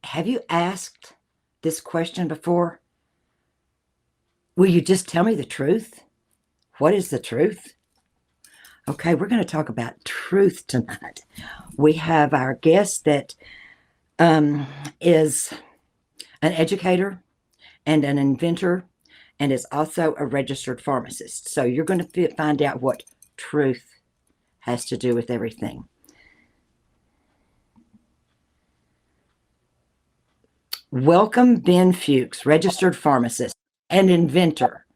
have you asked this question before? Will you just tell me the truth? What is the truth? Okay, we're going to talk about truth tonight. We have our guest that is an educator and an inventor and is also a registered pharmacist. So you're going to find out what truth has to do with everything. Welcome, Ben Fuchs, registered pharmacist and inventor.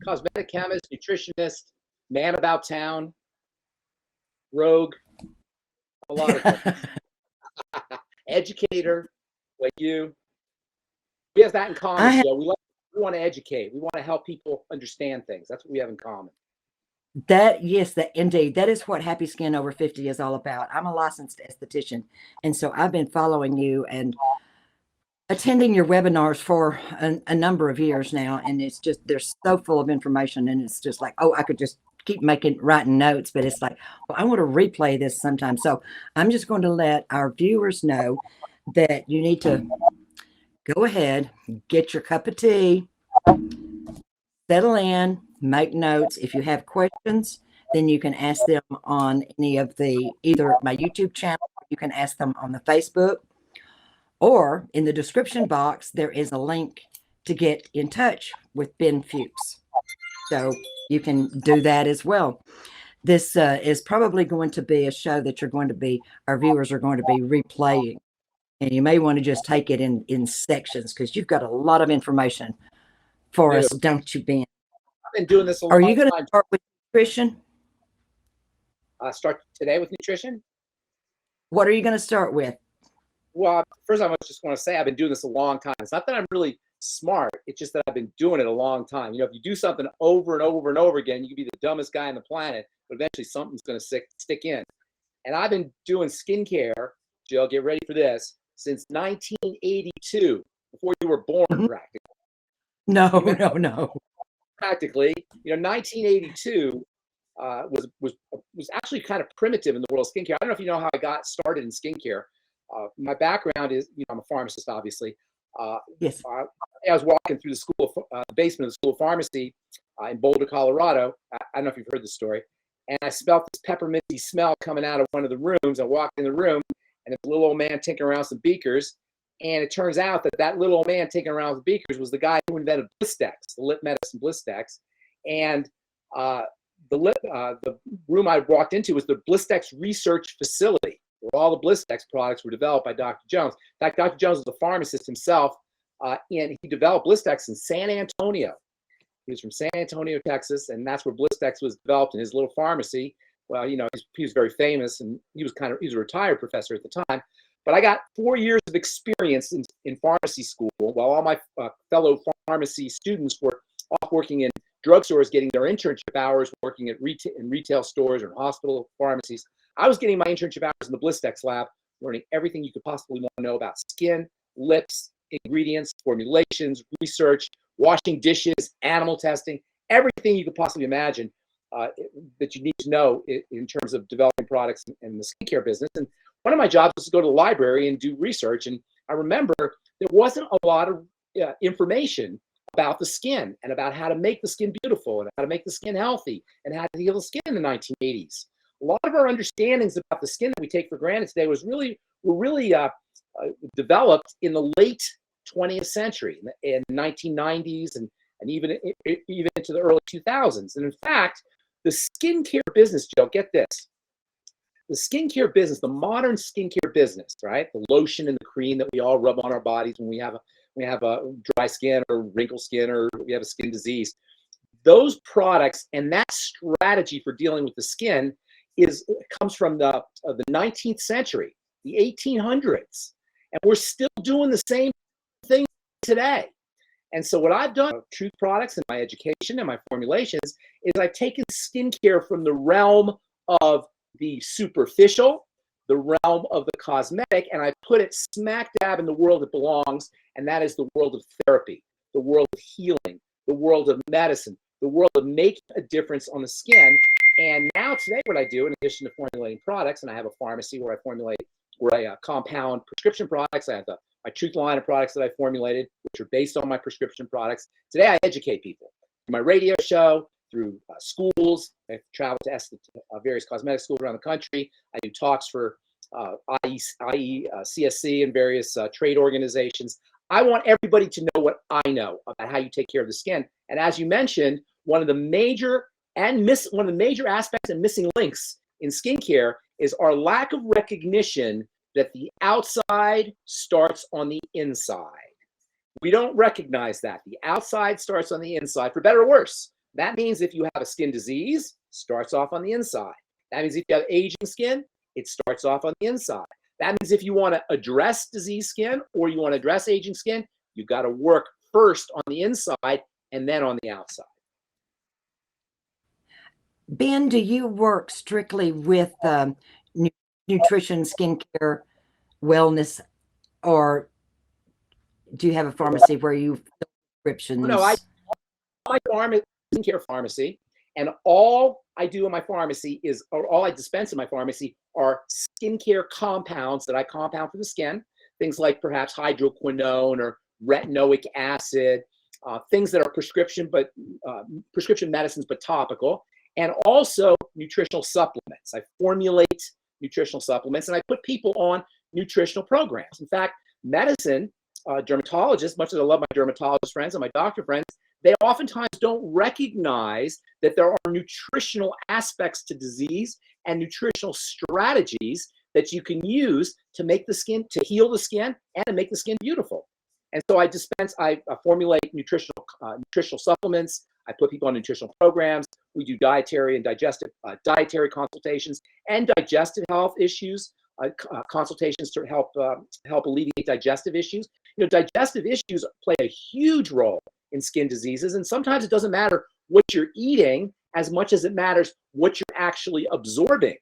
Cosmetic Chemist, Nutritionist, man about town, rogue, a lot of things. Educator, like you. We have that in common, Joe. We want to educate. We want to help people understand things. That's what we have in common. Yes, indeed. That is what Happy Skin Over 50 is all about. I'm a licensed esthetician, and so I've been following you and attending your webinars for a number of years now, and it's just, they're so full of information, and it's just like, oh, I could just keep writing notes, but it's like, well, I want to replay this sometime. So I'm just going to let our viewers know that you need to go ahead, get your cup of tea, settle in, make notes. If you have questions, then you can ask them on any of either my YouTube channel, you can ask them on the Facebook, or in the description box, there is a link to get in touch with Ben Fuchs. So you can do that as well. This is probably going to be a show that our viewers are going to be replaying. And you may want to just take it in sections, because you've got a lot of information for us, don't you, Ben? I've been doing this a long time. Are you going to start with nutrition? Start today with nutrition? What are you going to start with? Well, first I just want to say I've been doing this a long time. It's not that I'm really smart. It's just that I've been doing it a long time. You know, if you do something over and over and over again, you can be the dumbest guy on the planet, but eventually something's going to stick in. And I've been doing skincare, Jill, get ready for this, since 1982, before you were born, practically. No. Practically, 1982 was actually kind of primitive in the world of skincare. I don't know if you know how I got started in skincare. My background is, I'm a pharmacist, obviously. Yes. I was walking through the basement of the School of Pharmacy in Boulder, Colorado. I don't know if you've heard this story. And I smelled this pepperminty smell coming out of one of the rooms. I walked in the room, and this little old man tinkering around some beakers. And it turns out that little old man tinkering around with beakers was the guy who invented Blistex, the lip medicine Blistex. And the room I walked into was the Blistex research facility, where all the Blistex products were developed by Dr. Jones. In fact, Dr. Jones was a pharmacist himself, and he developed Blistex in San Antonio. He was from San Antonio, Texas, and that's where Blistex was developed in his little pharmacy. Well, he was very famous, and he was a retired professor at the time. But I got 4 years of experience in pharmacy school, while all my fellow pharmacy students were off working in drugstores, getting their internship hours, working at retail stores or hospital pharmacies. I was getting my internship hours in the Blistex lab, learning everything you could possibly want to know about skin, lips, ingredients, formulations, research, washing dishes, animal testing, everything you could possibly imagine that you need to know in terms of developing products in the skincare business. And one of my jobs was to go to the library and do research. And I remember there wasn't a lot of information about the skin and about how to make the skin beautiful and how to make the skin healthy and how to heal the skin in the 1980s. A lot of our understandings about the skin that we take for granted today were really developed in the late 20th century, in the 1990s and even into the early 2000s. And in fact, the skincare business, Joe, get this. The skincare business, the modern skincare business, right? The lotion and the cream that we all rub on our bodies when we have a dry skin or wrinkled skin or we have a skin disease. Those products and that strategy for dealing with the skin comes from the 19th century, the 1800s, and we're still doing the same thing today. And so what I've done with Truth Products and my education and my formulations is I've taken skincare from the realm of the superficial, the realm of the cosmetic, and I put it smack dab in the world it belongs, and that is the world of therapy, the world of healing, the world of medicine, the world of making a difference on the skin. And now today what I do, in addition to formulating products, and I have a pharmacy where I formulate where I compound prescription products. I have my Truth line of products that I formulated, which are based on my prescription products. Today, I educate people through my radio show, through schools. I travel to various cosmetic schools around the country. I do talks for CSC and various trade organizations. I want everybody to know what I know about how you take care of the skin. And as you mentioned, one of the major aspects and missing links in skincare is our lack of recognition that the outside starts on the inside. We don't recognize that. The outside starts on the inside, for better or worse. That means if you have a skin disease, it starts off on the inside. That means if you have aging skin, it starts off on the inside. That means if you want to address diseased skin or you want to address aging skin, you've got to work first on the inside and then on the outside. Ben, do you work strictly with nutrition, skincare, wellness, or do you have a pharmacy where you fill prescriptions? No, my skincare pharmacy, and all I do in my pharmacy or all I dispense in my pharmacy are skincare compounds that I compound for the skin. Things like perhaps hydroquinone or retinoic acid, things that are prescription medicines but topical, and also nutritional supplements. I formulate nutritional supplements and I put people on nutritional programs. In fact, medicine, dermatologists, much as I love my dermatologist friends and my doctor friends, they oftentimes don't recognize that there are nutritional aspects to disease and nutritional strategies that you can use to make the skin, to heal the skin and to make the skin beautiful. And so I formulate nutritional supplements. I put people on nutritional programs. We do dietary and dietary consultations and digestive health issues, consultations to help alleviate digestive issues. You know, digestive issues play a huge role in skin diseases, and sometimes it doesn't matter what you're eating as much as it matters what you're actually absorbing.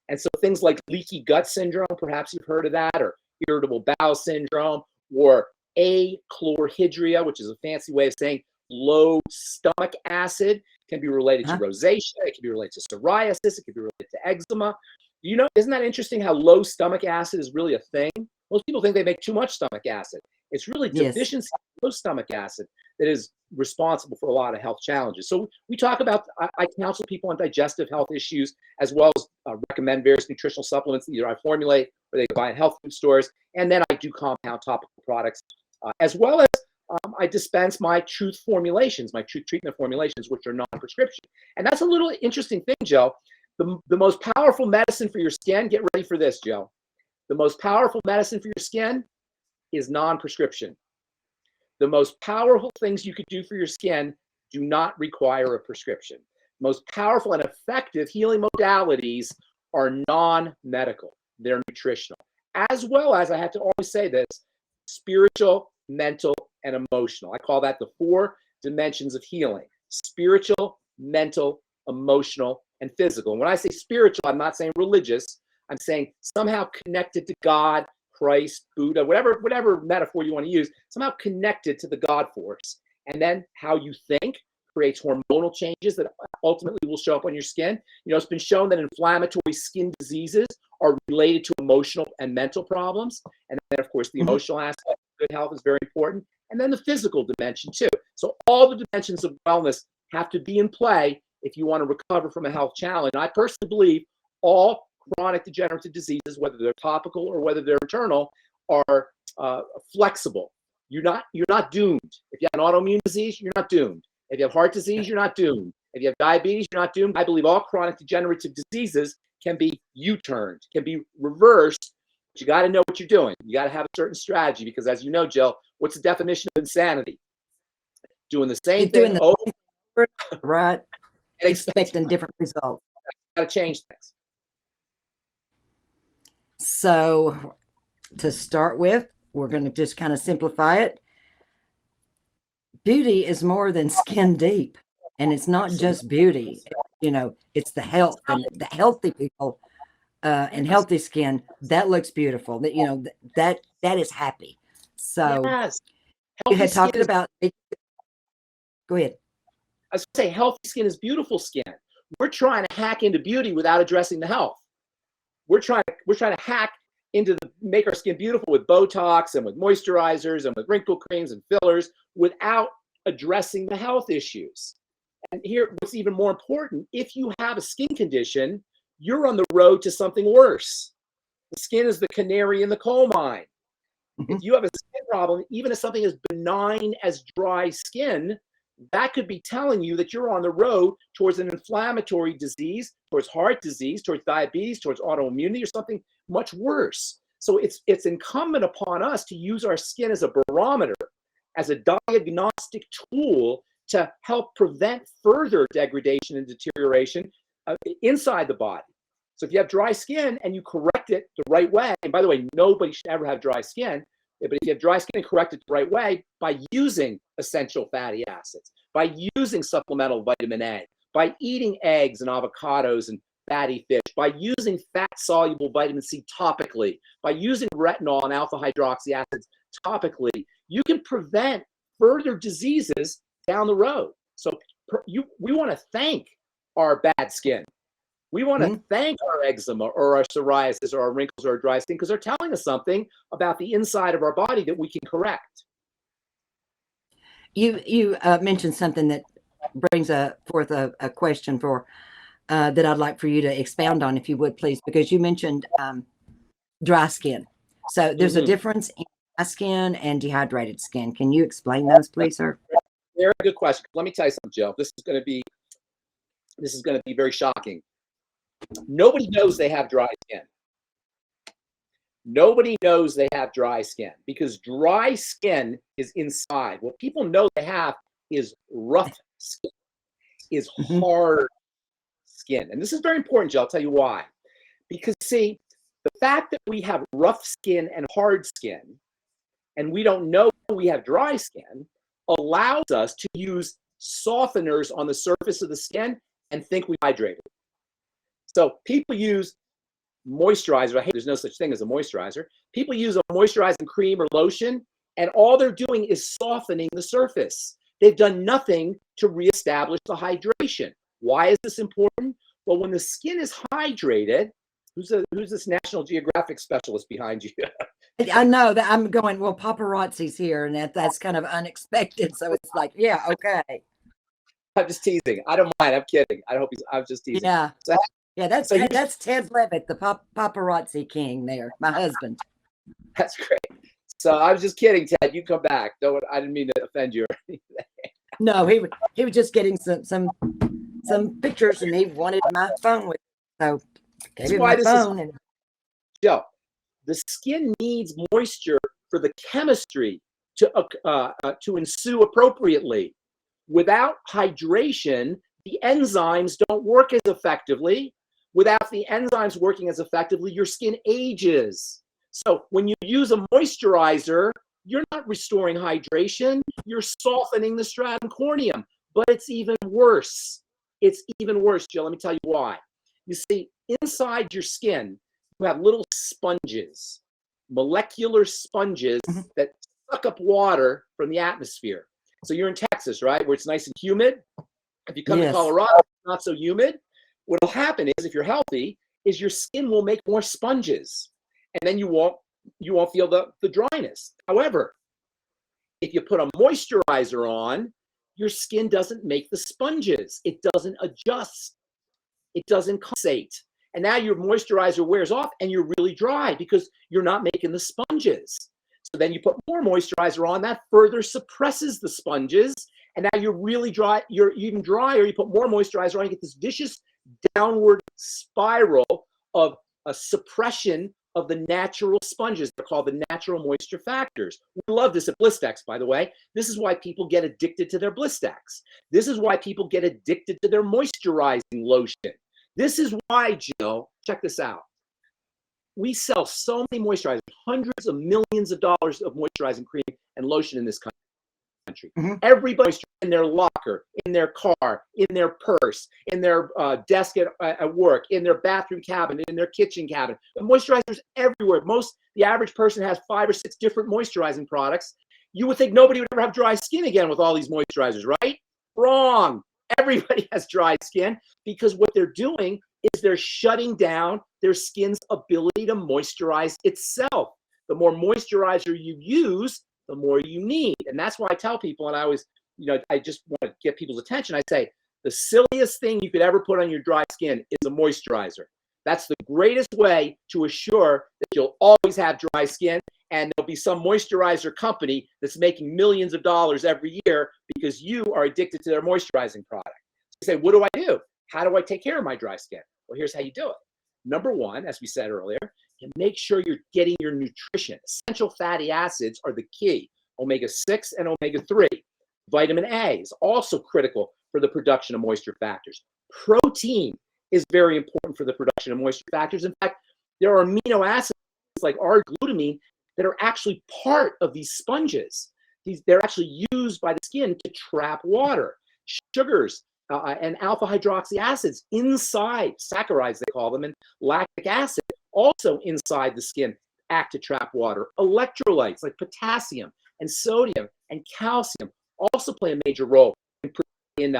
And so things like leaky gut syndrome, perhaps you've heard of that, or irritable bowel syndrome, or achlorhydria, which is a fancy way of saying low stomach acid, can be related to rosacea, it can be related to psoriasis, it can be related to eczema. You know, isn't that interesting how low stomach acid is really a thing? Most people think they make too much stomach acid. It's really deficiency of low stomach acid that is responsible for a lot of health challenges. So we talk about, I counsel people on digestive health issues, as well as recommend various nutritional supplements that either I formulate or they buy in health food stores. And then I do compound topical products, as well as I dispense my Truth formulations, my Truth treatment formulations, which are non-prescription. And that's a little interesting thing, Joe. The most powerful medicine for your skin, get ready for this, Joe. The most powerful medicine for your skin is non-prescription. The most powerful things you could do for your skin do not require a prescription. Most powerful and effective healing modalities are non-medical. They're nutritional. As well as, I have to always say this, spiritual, mental, and emotional. I call that the 4 dimensions of healing: spiritual, mental, emotional, and physical. And when I say spiritual, I'm not saying religious. I'm saying somehow connected to God, Christ, Buddha, whatever metaphor you want to use, somehow connected to the God force. And then how you think creates hormonal changes that ultimately will show up on your skin. You know, it's been shown that inflammatory skin diseases are related to emotional and mental problems. And then, of course, the emotional aspect of good health is very important. And then the physical dimension, too. So all the dimensions of wellness have to be in play if you want to recover from a health challenge. And I personally believe all chronic degenerative diseases, whether they're topical or whether they're internal, are flexible. You're not doomed. If you have an autoimmune disease, you're not doomed. If you have heart disease, you're not doomed. If you have diabetes, you're not doomed. I believe all chronic degenerative diseases can be U-turned, can be reversed. But you got to know what you're doing. You got to have a certain strategy, because as you know, Jill, what's the definition of insanity? Doing the same thing over, right, and expecting different results. Got to change things. So to start with, we're going to just kind of simplify it. Beauty is more than skin deep, and it's not just beauty. You know, it's the health, and the healthy people and healthy skin that looks beautiful. That, you know, that is happy. So yes. You had talked about it. Go ahead. I was going to say, healthy skin is beautiful skin. We're trying to hack into beauty without addressing the health. We're trying to hack make our skin beautiful with Botox and with moisturizers and with wrinkle creams and fillers without addressing the health issues. And here, what's even more important, if you have a skin condition, you're on the road to something worse. The skin is the canary in the coal mine. If you have a skin problem, even if something as benign as dry skin, that could be telling you that you're on the road towards an inflammatory disease, towards heart disease, towards diabetes, towards autoimmunity, or something much worse. So it's incumbent upon us to use our skin as a barometer, as a diagnostic tool to help prevent further degradation and deterioration inside the body. So if you have dry skin and you correct it the right way, and by the way, nobody should ever have dry skin, but if you have dry skin and correct it the right way by using essential fatty acids, by using supplemental vitamin A, by eating eggs and avocados and fatty fish, by using fat-soluble vitamin C topically, by using retinol and alpha hydroxy acids topically, you can prevent further diseases down the road. So we want to thank our bad skin. We want to thank our eczema or our psoriasis or our wrinkles or our dry skin because they're telling us something about the inside of our body that we can correct. You mentioned something that brings forth a question for that I'd like for you to expound on, if you would, please, because you mentioned dry skin. So there's a difference in dry skin and dehydrated skin. Can you explain those, please, sir? Very good question. Let me tell you something, Jill. This is going to be very shocking. Nobody knows they have dry skin. Nobody knows they have dry skin because dry skin is inside. What people know they have is rough skin, is hard skin. And this is very important, Jill. I'll tell you why. Because, see, the fact that we have rough skin and hard skin, and we don't know we have dry skin, allows us to use softeners on the surface of the skin and think we hydrated. So people use moisturizer. I hate there's no such thing as a moisturizer. People use a moisturizing cream or lotion, and all they're doing is softening the surface. They've done nothing to reestablish the hydration. Why is this important? Well, when the skin is hydrated, who's this National Geographic specialist behind you? I know that I'm going, well, paparazzi's here, and that's kind of unexpected. So it's like, yeah, okay. I'm just teasing. I don't mind. I'm kidding. I'm just teasing. Yeah. So, yeah, that's Ted Levitt, the paparazzi king there, my husband. That's great. So I was just kidding, Ted. You come back. I didn't mean to offend you or anything. No, he was just getting some pictures, and he wanted my phone with him. So gave him my phone. Joe, the skin needs moisture for the chemistry to ensue appropriately. Without hydration, the enzymes don't work as effectively. Without the enzymes working as effectively, your skin ages. So when you use a moisturizer, you're not restoring hydration, you're softening the stratum corneum. But it's even worse. It's even worse, Jill. Let me tell you why. You see, inside your skin, you have little sponges, molecular sponges that suck up water from the atmosphere. So you're in Texas, right, where it's nice and humid. If you come to Colorado, it's not so humid. What will happen is, if you're healthy, is your skin will make more sponges, and then you won't feel the dryness. However, if you put a moisturizer on, your skin doesn't make the sponges. It doesn't adjust. It doesn't compensate. And now your moisturizer wears off, and you're really dry because you're not making the sponges. So then you put more moisturizer on, that further suppresses the sponges, and now you're really dry. You're even drier. You put more moisturizer on, you get this vicious downward spiral of a suppression of the natural sponges. They're called the natural moisture factors. We love this at Blistex, by the way. This is why people get addicted to their Blistex. This is why people get addicted to their moisturizing lotion. This is why, Jill, check this out. We sell so many moisturizers, hundreds of millions of dollars of moisturizing cream and lotion in this country. Everybody in their locker, in their car, in their purse, in their desk at work, in their bathroom cabinet, in their kitchen cabinet. The moisturizers everywhere. The average person has 5 or 6 different moisturizing products. You would think nobody would ever have dry skin again with all these moisturizers, right? Wrong. Everybody has dry skin because what they're doing is they're shutting down their skin's ability to moisturize itself. The more moisturizer you use, the more you need. And that's why I tell people, and I always, I just want to get people's attention. I say, the silliest thing you could ever put on your dry skin is a moisturizer. That's the greatest way to assure that you'll always have dry skin, and there'll be some moisturizer company that's making millions of dollars every year because you are addicted to their moisturizing product. So you say, what do I do? How do I take care of my dry skin? Well, here's how you do it. Number one, as we said earlier, you make sure you're getting your nutrition. Essential fatty acids are the key. Omega-6 and omega-3. Vitamin A is also critical for the production of moisture factors. Protein is very important for the production of moisture factors. In fact, there are amino acids like R-glutamine that are actually part of these sponges. They're actually used by the skin to trap water. Sugars and alpha hydroxy acids inside, saccharides they call them, and lactic acid also inside the skin act to trap water. Electrolytes like potassium and sodium and calcium also play a major role in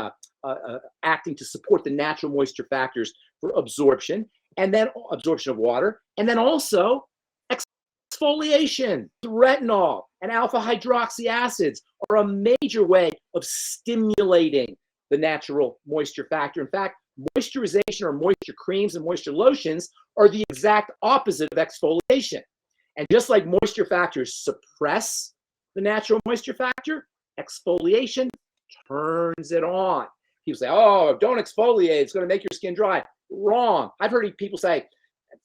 acting to support the natural moisture factors for absorption, and then absorption of water, and then also exfoliation. Retinol and alpha hydroxy acids are a major way of stimulating the natural moisture factor. In fact, moisturization or moisture creams and moisture lotions are the exact opposite of exfoliation. And just like moisture factors suppress the natural moisture factor, exfoliation turns it on. People say, oh, don't exfoliate, it's going to make your skin dry. Wrong. I've heard people say,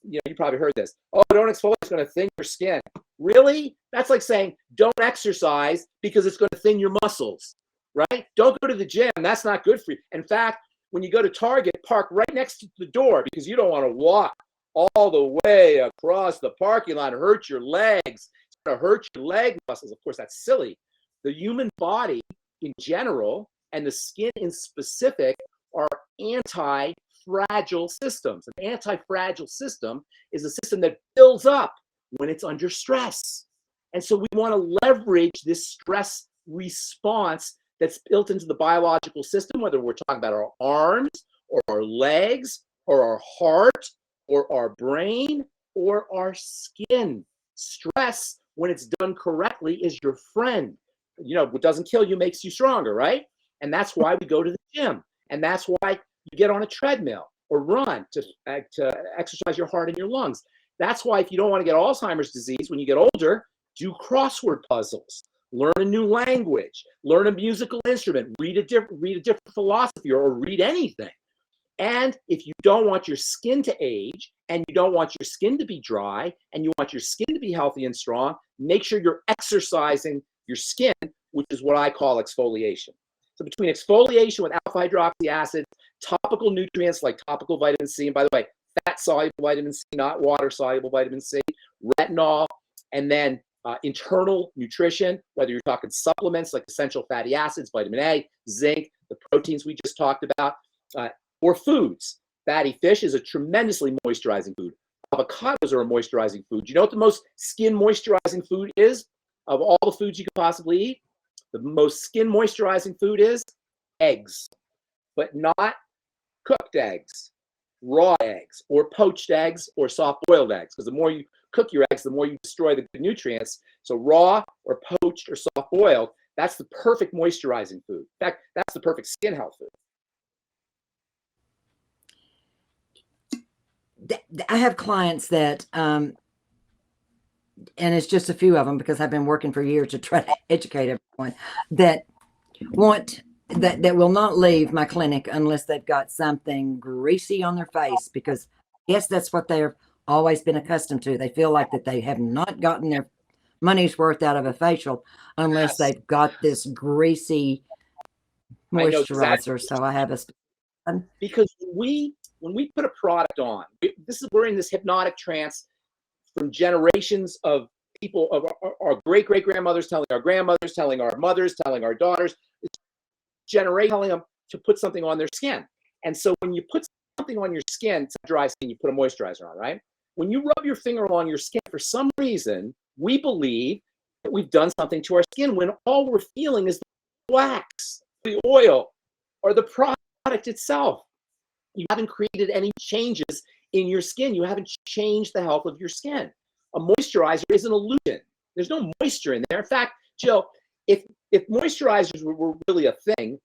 you probably heard this, oh, don't exfoliate, it's going to thin your skin. Really? That's like saying don't exercise because it's going to thin your muscles, right? Don't go to the gym, that's not good for you. In fact, when you go to Target, park right next to the door because you don't want to walk all the way across the parking lot and hurt your legs. It's going to hurt your leg muscles. Of course, that's silly. The human body in general and the skin in specific are anti-fragile systems. An anti-fragile system is a system that builds up when it's under stress. And so we want to leverage this stress response that's built into the biological system, whether we're talking about our arms or our legs or our heart or our brain or our skin. Stress, when it's done correctly, is your friend. What doesn't kill you makes you stronger, right? And that's why we go to the gym. And that's why you get on a treadmill or run to exercise your heart and your lungs. That's why if you don't want to get Alzheimer's disease when you get older, do crossword puzzles. Learn a new language, learn a musical instrument, read a different philosophy, or read anything. And if you don't want your skin to age, and you don't want your skin to be dry, and you want your skin to be healthy and strong, make sure you're exercising your skin, which is what I call exfoliation. So between exfoliation with alpha hydroxy acid, topical nutrients like topical vitamin C, and by the way, fat-soluble vitamin C, not water-soluble vitamin C, retinol, and then internal nutrition, whether you're talking supplements like essential fatty acids, vitamin A, zinc, the proteins we just talked about, or foods. Fatty fish is a tremendously moisturizing food. Avocados are a moisturizing food. You know what the most skin moisturizing food is of all the foods you could possibly eat? The most skin moisturizing food is eggs, but not cooked eggs, raw eggs, or poached eggs, or soft-boiled eggs, because the more you cook your eggs, the more you destroy the good nutrients. So raw or poached or soft-boiled, that's the perfect moisturizing food. In fact, that's the perfect skin health food. I have clients that, and it's just a few of them because I've been working for years to try to educate everyone that will not leave my clinic unless they've got something greasy on their face, because yes, that's what they've always been accustomed to. They feel like that they have not gotten their money's worth out of a facial unless they've got this greasy moisturizer. Exactly. So I have because when we put a product on, we're in this hypnotic trance from generations of people, of our great-great-grandmothers telling our grandmothers, telling our mothers, telling our daughters, telling them to put something on their skin. And so when you put something on your skin, it's dry skin, you put a moisturizer on, right? When you rub your finger on your skin, for some reason, we believe that we've done something to our skin when all we're feeling is the wax, the oil, or the product itself. You haven't created any changes in your skin. You haven't changed the health of your skin. A moisturizer is an illusion. There's no moisture in there. In fact, Jill, if moisturizers were really a thing,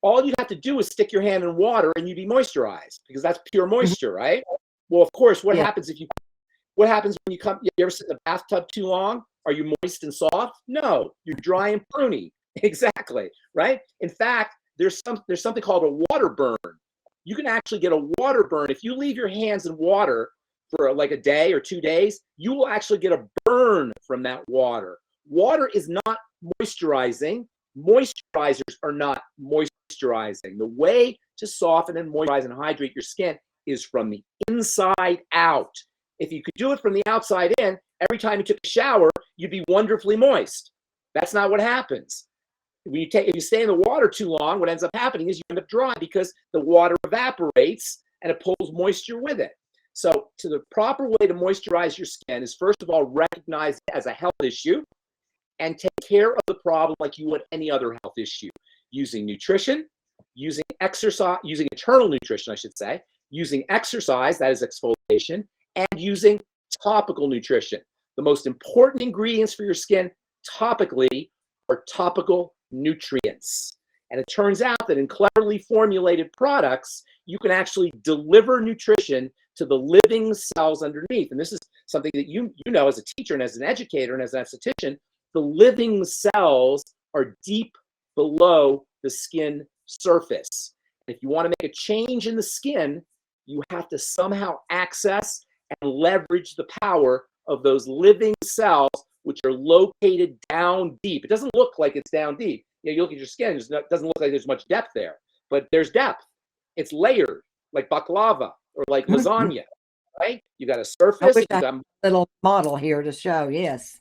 all you'd have to do is stick your hand in water and you'd be moisturized, because that's pure moisture, right? Well, of course, what happens when you come, you ever sit in the bathtub too long? Are you moist and soft? No, you're dry and pruny. Exactly, right? In fact, there's something called a water burn. You can actually get a water burn. If you leave your hands in water for like a day or 2 days, you will actually get a burn from that water. Water is not moisturizing. Moisturizers are not moisturizing. The way to soften and moisturize and hydrate your skin is from the inside out. If you could do it from the outside in, every time you took a shower, you'd be wonderfully moist. That's not what happens. If you stay in the water too long, what ends up happening is you end up dry, because the water evaporates and it pulls moisture with it. So the proper way to moisturize your skin is, first of all, recognize it as a health issue and take care of the problem like you would any other health issue, using nutrition, using exercise, using internal nutrition, I should say, using exercise, that is exfoliation, and using topical nutrition. The most important ingredients for your skin topically are topical nutrients. And it turns out that in cleverly formulated products, you can actually deliver nutrition to the living cells underneath. And this is something that you know as a teacher and as an educator and as an esthetician. The living cells are deep below the skin surface. If you want to make a change in the skin, you have to somehow access and leverage the power of those living cells, which are located down deep. It doesn't look like it's down deep. You look at your skin, it doesn't look like there's much depth there, but there's depth. It's layered, like baklava or like lasagna, right? You got a surface. I wish I had a little model here to show, yes.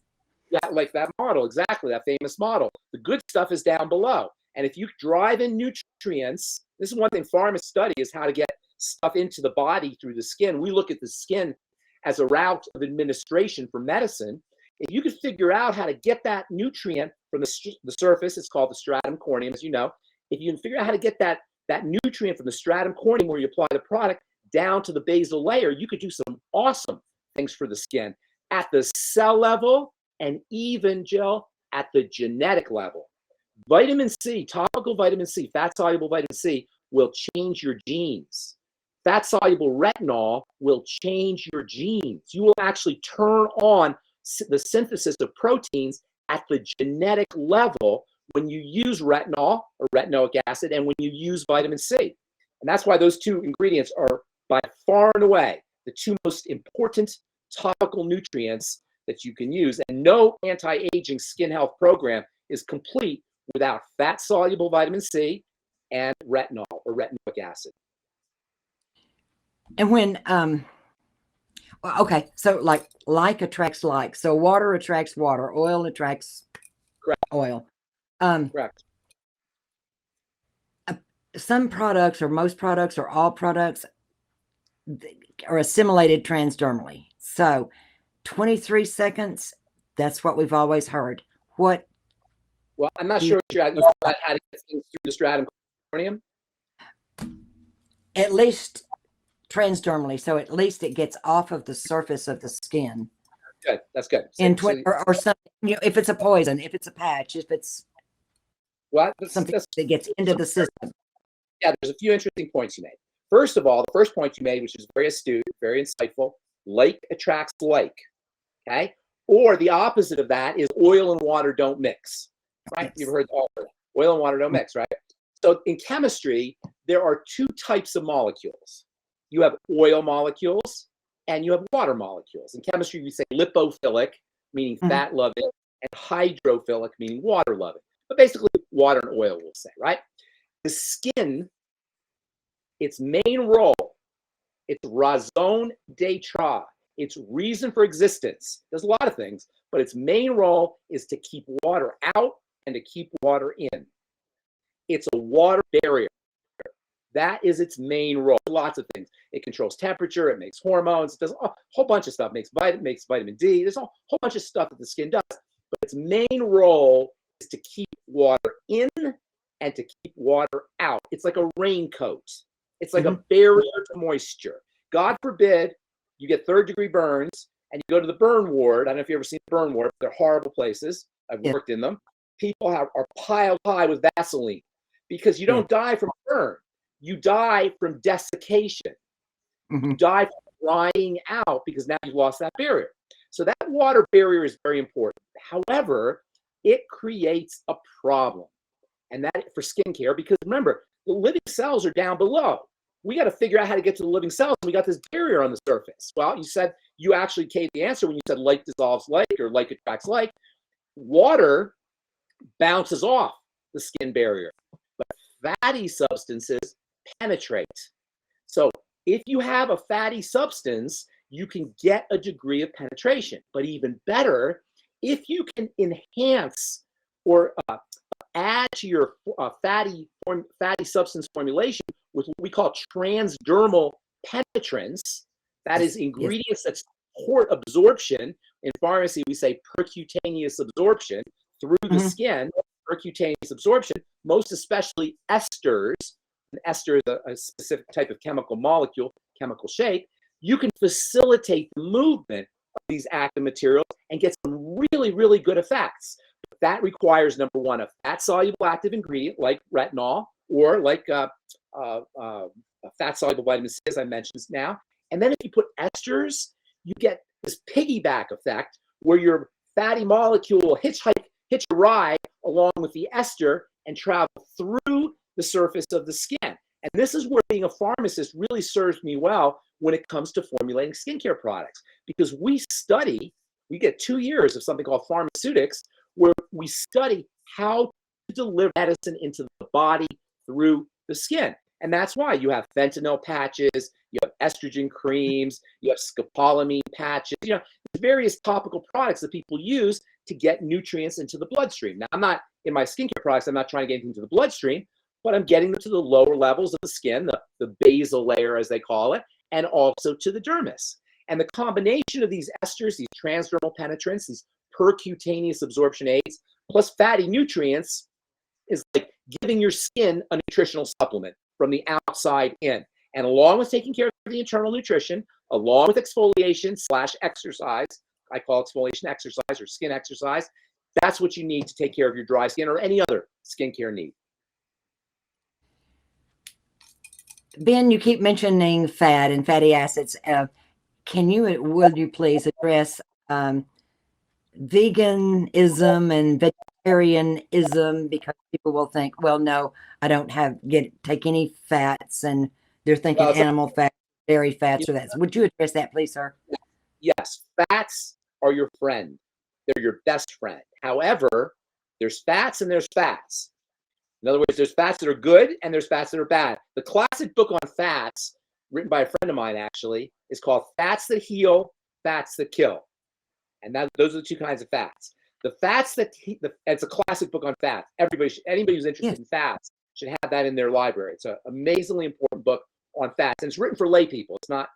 Yeah, like that model, exactly, that famous model. The good stuff is down below. And if you drive in nutrients, this is one thing pharmacists study, is how to get stuff into the body through the skin. We look at the skin as a route of administration for medicine. If you could figure out how to get that nutrient from the surface, it's called the stratum corneum, as you know. If you can figure out how to get that nutrient from the stratum corneum where you apply the product down to the basal layer, you could do some awesome things for the skin at the cell level and even, Jill, at the genetic level. Vitamin C, topical vitamin C, fat-soluble vitamin C, will change your genes. Fat-soluble retinol will change your genes. You will actually turn on the synthesis of proteins at the genetic level when you use retinol or retinoic acid and when you use vitamin C. And that's why those two ingredients are by far and away the two most important topical nutrients that you can use. And no anti-aging skin health program is complete without fat-soluble vitamin C and retinol or retinoic acid. And when okay, so like attracts like. So water attracts water, oil attracts oil. Correct. Some products or most products or all products are assimilated transdermally. So 23 seconds, that's what we've always heard. What? Well, I'm not sure how to get things through the stratum corneum. At least transdermally, so at least it gets off of the surface of the skin. Good, that's good. Or something, if it's a poison, if it's a patch, if it's something that gets into the system. Yeah, there's a few interesting points you made. First of all, the first point you made, which is very astute, very insightful, like attracts like, okay? Or the opposite of that is oil and water don't mix, right? You've heard all of that. Oil and water don't mix, right? So in chemistry, there are two types of molecules. You have oil molecules and you have water molecules. In chemistry, we say lipophilic, meaning fat-loving, and hydrophilic, meaning water-loving. But basically, water and oil, we'll say, right? The skin, its main role, its raison d'etre, its reason for existence, does a lot of things, but its main role is to keep water out and to keep water in. It's a water barrier. That is its main role. Lots of things. It controls temperature. It makes hormones. It does a whole bunch of stuff. Makes vitamin D. There's a whole bunch of stuff that the skin does. But its main role is to keep water in and to keep water out. It's like a raincoat. It's like a barrier to moisture. God forbid you get third-degree burns and you go to the burn ward. I don't know if you've ever seen the burn ward. They're horrible places. I've worked in them. People are piled high with Vaseline because you don't die from burn. You die from desiccation. You die from drying out because now you've lost that barrier. So that water barrier is very important. However, it creates a problem. And that for skincare, because remember, the living cells are down below. We got to figure out how to get to the living cells. We got this barrier on the surface. Well, you actually gave the answer when you said like dissolves like or like attracts like. Water bounces off the skin barrier, but fatty substances penetrate. So if you have a fatty substance, you can get a degree of penetration. But even better, if you can enhance or add to your fatty substance formulation with what we call transdermal penetrants, that is ingredients that support absorption. In pharmacy, we say percutaneous absorption through the skin, percutaneous absorption, most especially esters. An ester is a specific type of chemical molecule, chemical shape. You can facilitate the movement of these active materials and get some really, really good effects. But that requires, number one, a fat-soluble active ingredient like retinol or like a fat-soluble vitamin C, as I mentioned now. And then if you put esters, you get this piggyback effect where your fatty molecule will hitch a ride along with the ester and travel through the surface of the skin. And this is where being a pharmacist really serves me well when it comes to formulating skincare products, because we get 2 years of something called pharmaceutics, where we study how to deliver medicine into the body through the skin. And that's why you have fentanyl patches, you have estrogen creams, you have scopolamine patches, various topical products that people use to get nutrients into the bloodstream. Now, I'm not, in my skincare products, I'm not trying to get anything to the bloodstream, but I'm getting them to the lower levels of the skin, the basal layer, as they call it, and also to the dermis. And the combination of these esters, these transdermal penetrants, these percutaneous absorption aids, plus fatty nutrients, is like giving your skin a nutritional supplement from the outside in. And along with taking care of the internal nutrition, along with exfoliation/exercise, I call exfoliation exercise or skin exercise, that's what you need to take care of your dry skin or any other skincare need. Ben, you keep mentioning fat and fatty acids. Will you please address veganism and vegetarianism, because people will think, well, no, I don't take any fats, and they're thinking animal fat, dairy fats, or that. Would you address that, please, sir? Yes, fats are your friend. They're your best friend. However, there's fats and there's fats. In other words, there's fats that are good and there's fats that are bad. The classic book on fats, written by a friend of mine actually, is called Fats That Heal, Fats That Kill. And those are the two kinds of fats. The fats it's a classic book on fats. Anybody who's interested in fats should have that in their library. It's an amazingly important book on fats, and it's written for lay people. It's not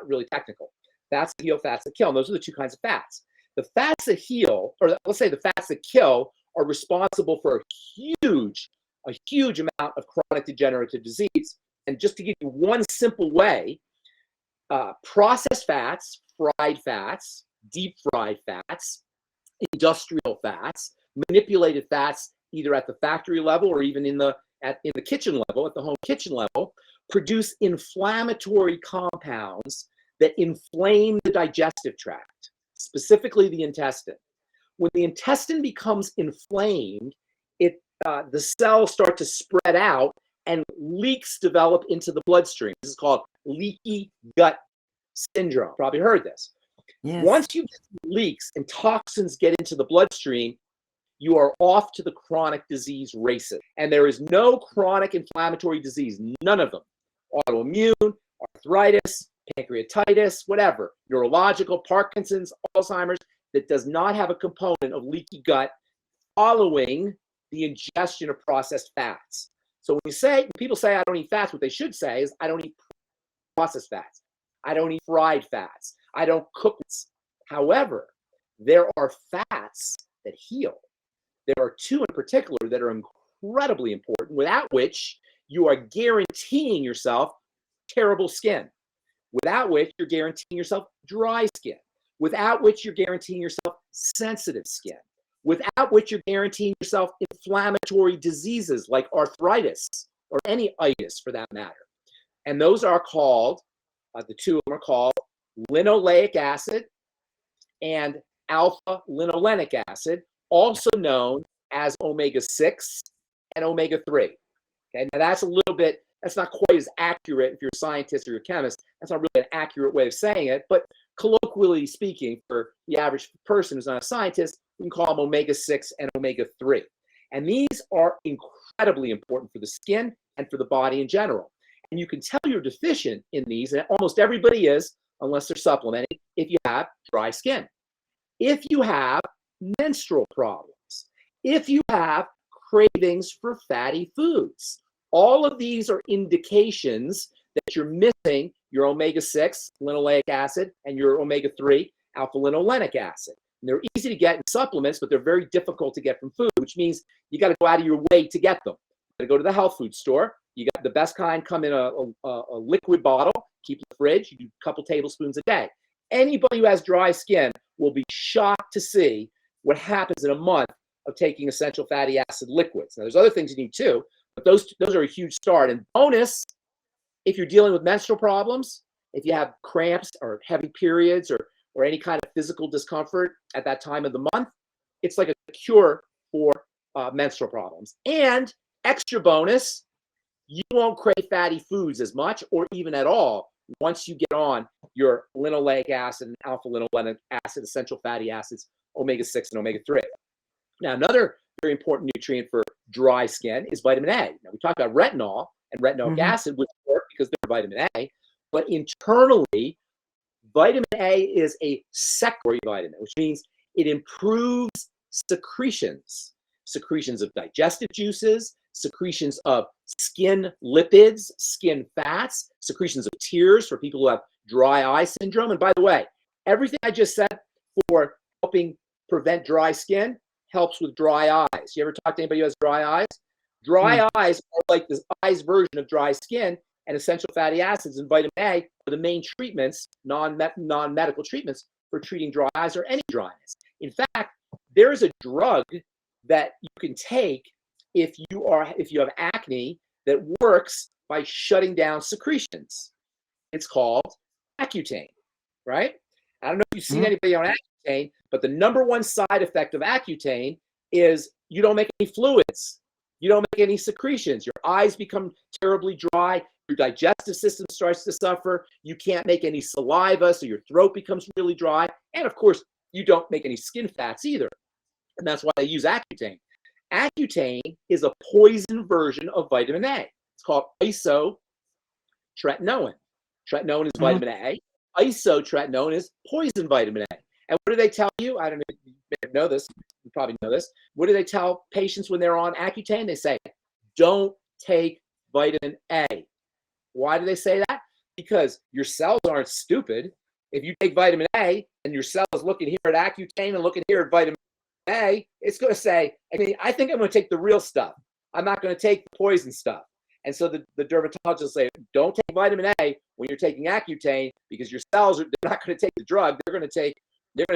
really technical. Fats that heal, fats that kill. And those are the two kinds of fats. The fats that heal, or let's say the fats that kill, are responsible for a huge amount of chronic degenerative disease. And just to give you one simple way, processed fats, fried fats, deep fried fats, industrial fats, manipulated fats, either at the factory level or even in the kitchen level, at the home kitchen level, produce inflammatory compounds that inflame the digestive tract, specifically the intestine. When the intestine becomes inflamed, the cells start to spread out and leaks develop into the bloodstream. This is called leaky gut syndrome. Probably heard this. Yes. Once you get leaks and toxins get into the bloodstream, you are off to the chronic disease races. And there is no chronic inflammatory disease, none of them. Autoimmune, arthritis, pancreatitis, whatever, neurological, Parkinson's, Alzheimer's, that does not have a component of leaky gut following the ingestion of processed fats. So when people say I don't eat fats, what they should say is I don't eat processed fats. I don't eat fried fats. I don't cook fats. However, there are fats that heal. There are two in particular that are incredibly important, without which you are guaranteeing yourself terrible skin, without which you're guaranteeing yourself dry skin, without which you're guaranteeing yourself sensitive skin, without which you're guaranteeing yourself inflammatory diseases like arthritis or any itis for that matter. And those are called, the two of them are called linoleic acid and alpha-linolenic acid, also known as omega-6 and omega-3. Okay, now that's a little bit, that's not quite as accurate if you're a scientist or you're a chemist. That's not really an accurate way of saying it, but colloquially speaking, for the average person who's not a scientist, we can call them omega-6 and omega-3. And these are incredibly important for the skin and for the body in general. And you can tell you're deficient in these, and almost everybody is, unless they're supplementing, if you have dry skin, if you have menstrual problems, if you have cravings for fatty foods. All of these are indications that you're missing your omega-6 linoleic acid and your omega-3 alpha-linolenic acid. And they're easy to get in supplements, but they're very difficult to get from food, which means you got to go out of your way to get them. You got to go to the health food store. You got the best kind come in a liquid bottle, keep in the fridge, you do a couple tablespoons a day. Anybody who has dry skin will be shocked to see what happens in a month of taking essential fatty acid liquids. Now, there's other things you need too, but those are a huge start. And bonus, if you're dealing with menstrual problems, if you have cramps or heavy periods or any kind of physical discomfort at that time of the month, it's like a cure for menstrual problems. And extra bonus, you won't crave fatty foods as much or even at all once you get on your linoleic acid and alpha-linolenic acid, essential fatty acids, omega-6 and omega-3. Now, another very important nutrient for dry skin is vitamin A. Now, we talked about retinol and retinoic acid, which work because they're vitamin A, but internally, vitamin A is a secretory vitamin, which means it improves secretions of digestive juices, secretions of skin lipids, skin fats, secretions of tears for people who have dry eye syndrome. And by the way, everything I just said for helping prevent dry skin helps with dry eyes. You ever talk to anybody who has dry eyes? Dry eyes are like the eyes version of dry skin, and essential fatty acids and vitamin A are the main treatments, non-medical treatments for treating dry eyes or any dryness. In fact, there is a drug that you can take if you have acne that works by shutting down secretions. It's called Accutane, right? I don't know if you've seen anybody on Accutane, but the number one side effect of Accutane is you don't make any fluids. You don't make any secretions. Your eyes become terribly dry. Your digestive system starts to suffer. You can't make any saliva, so your throat becomes really dry. And of course, you don't make any skin fats either. And that's why they use Accutane. Accutane is a poison version of vitamin A. It's called isotretinoin. Tretinoin is vitamin A. Isotretinoin is poison vitamin A. And what do they tell you? I don't know, you may know this. You probably know this. What do they tell patients when they're on Accutane? They say, don't take vitamin A. Why do they say that? Because your cells aren't stupid. If you take vitamin A and your cell is looking here at Accutane and looking here at vitamin A, it's going to say, I think I'm going to take the real stuff. I'm not going to take the poison stuff. And so the dermatologists say, don't take vitamin A when you're taking Accutane because your cells they're not going to take the drug. They're going to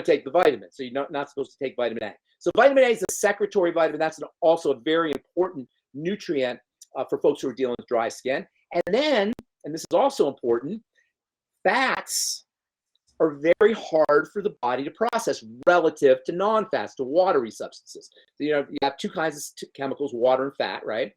take the vitamin. So you're not supposed to take vitamin A. So vitamin A is a secretory vitamin. That's also a very important nutrient for folks who are dealing with dry skin. And then, and this is also important, fats are very hard for the body to process relative to non-fats, to watery substances. So, you have two kinds of chemicals, water and fat, right?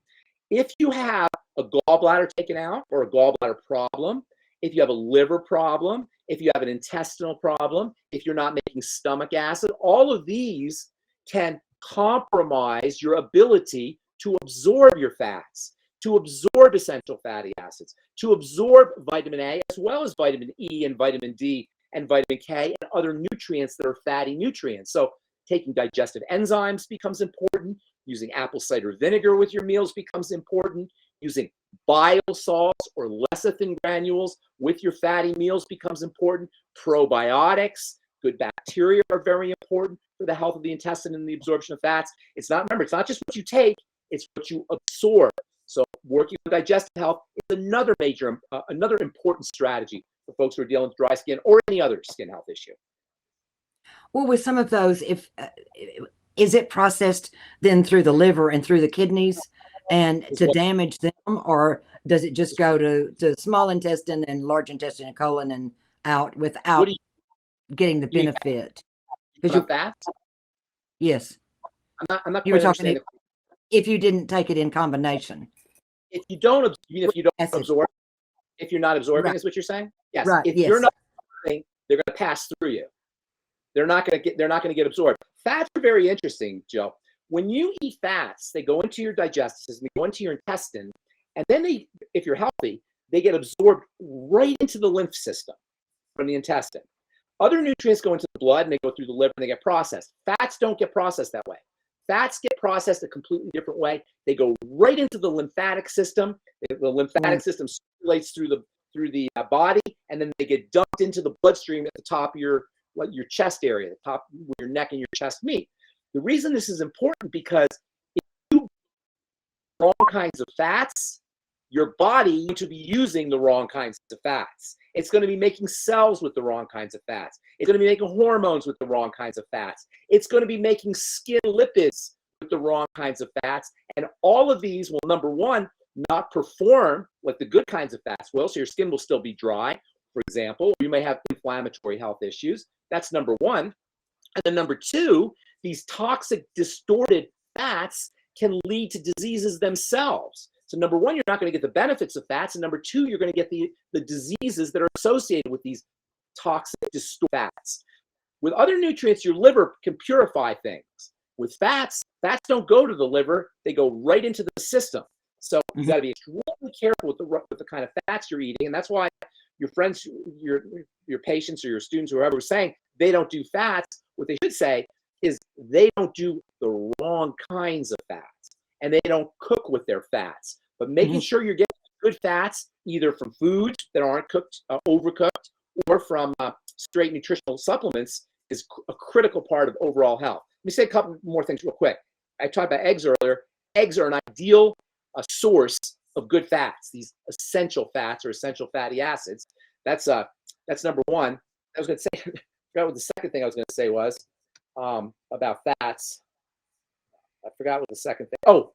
If you have a gallbladder taken out or a gallbladder problem, if you have a liver problem, if you have an intestinal problem, if you're not making stomach acid, all of these can compromise your ability to absorb your fats, to absorb essential fatty acids, to absorb vitamin A, as well as vitamin E and vitamin D and vitamin K and other nutrients that are fatty nutrients. So taking digestive enzymes becomes important. Using apple cider vinegar with your meals becomes important. Using bile salts or lecithin granules with your fatty meals becomes important. Probiotics, good bacteria are very important for the health of the intestine and the absorption of fats. Remember, it's not just what you take, it's what you absorb. So working with digestive health is another major, another important strategy for folks who are dealing with dry skin or any other skin health issue. Well, with some of those, if is it processed then through the liver and through the kidneys and to damage them, or does it just go to small intestine and large intestine and colon and out without getting the benefit? Because fats? Yes. I'm not You were quite talking understanding. if you didn't take it in combination. If you don't Acid. absorb, if you're not absorbing, Right. is what you're saying? Yes. Right. If Yes. you're not absorbing, they're going to pass through you. They're not going to get absorbed. Fats are very interesting, Joe. When you eat fats, they go into your digestive system, they go into your intestine, and then if you're healthy, they get absorbed right into the lymph system from the intestine. Other nutrients go into the blood and they go through the liver and they get processed. Fats don't get processed that way. Fats get processed a completely different way. They go right into the lymphatic system. The lymphatic system circulates through the body, and then they get dumped into the bloodstream at the top of your chest area, the top where your neck and your chest meet. The reason this is important because if you eat wrong kinds of fats, your body is going to be using the wrong kinds of fats. It's going to be making cells with the wrong kinds of fats. It's going to be making hormones with the wrong kinds of fats. It's going to be making skin lipids with the wrong kinds of fats. And all of these will, number one, not perform like the good kinds of fats will. So your skin will still be dry, for example. You may have inflammatory health issues. That's number one. And then number two, these toxic, distorted fats can lead to diseases themselves. So number one, you're not going to get the benefits of fats. And number two, you're going to get the diseases that are associated with these toxic, distorted fats. With other nutrients, your liver can purify things. With fats don't go to the liver. They go right into the system. So you got to be extremely careful with the kind of fats you're eating. And that's why your friends, your patients or your students, or whoever was saying they don't do fats, what they should say is they don't do the wrong kinds of fats. And they don't cook with their fats, but making sure you're getting good fats either from foods that aren't cooked, overcooked, or from straight nutritional supplements is a critical part of overall health. Let me say a couple more things real quick. I talked about eggs earlier. Eggs are an ideal source of good fats, these essential fats or essential fatty acids. That's number one. I was going to say, I forgot what the second thing I was going to say was about fats. I forgot what the second thing. Oh,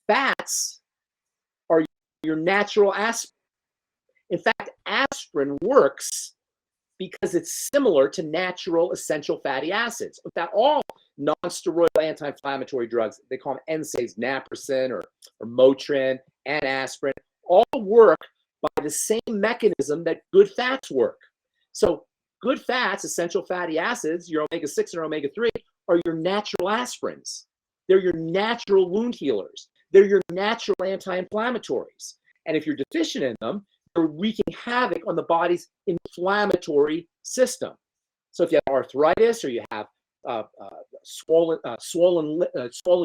fats are your natural aspirin. In fact, aspirin works because it's similar to natural essential fatty acids. In fact, all non-steroidal anti-inflammatory drugs, they call them NSAIDs, naproxen or Motrin and aspirin, all work by the same mechanism that good fats work. So good fats, essential fatty acids, your omega-6 and omega-3, are your natural aspirins. They're your natural wound healers. They're your natural anti-inflammatories. And if you're deficient in them, they're wreaking havoc on the body's inflammatory system. So if you have arthritis or you have swollen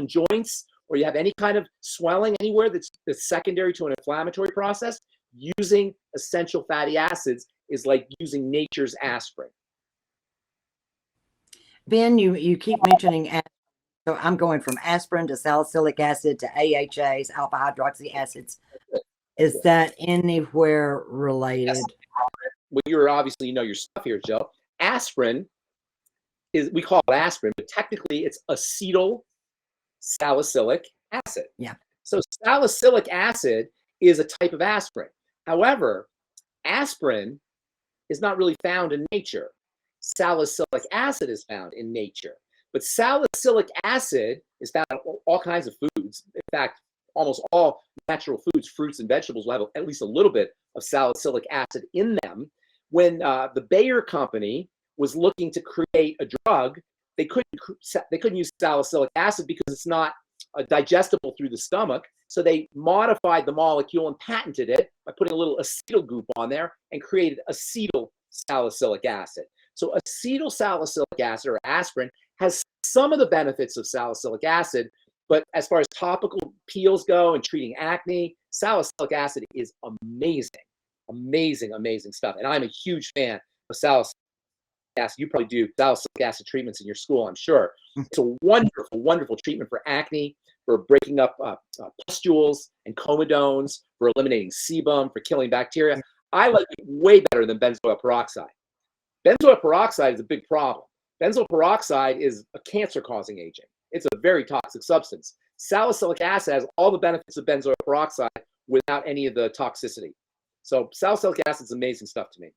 joints, or you have any kind of swelling anywhere that's secondary to an inflammatory process, using essential fatty acids is like using nature's aspirin. Ben, you keep mentioning aspirin. So I'm going from aspirin to salicylic acid to AHAs, alpha hydroxy acids. Is that anywhere related? Yes. Well, you're obviously, you know your stuff here, Joe. Aspirin we call it aspirin, but technically it's acetyl salicylic acid. Yeah. So salicylic acid is a type of aspirin. However, aspirin is not really found in nature. Salicylic acid is found in nature. But salicylic acid is found in all kinds of foods. In fact, almost all natural foods, fruits and vegetables will have at least a little bit of salicylic acid in them. When the Bayer company was looking to create a drug, they couldn't use salicylic acid because it's not digestible through the stomach. So they modified the molecule and patented it by putting a little acetyl group on there and created acetyl salicylic acid. So acetyl salicylic acid, or aspirin, has some of the benefits of salicylic acid, but as far as topical peels go and treating acne, salicylic acid is amazing, amazing, amazing stuff. And I'm a huge fan of salicylic acid. You probably do salicylic acid treatments in your school, I'm sure. It's a wonderful, wonderful treatment for acne, for breaking up pustules and comedones, for eliminating sebum, for killing bacteria. I like it way better than benzoyl peroxide. Benzoyl peroxide is a big problem. Benzoyl peroxide is a cancer-causing agent. It's a very toxic substance. Salicylic acid has all the benefits of benzoyl peroxide without any of the toxicity. So salicylic acid is amazing stuff to me.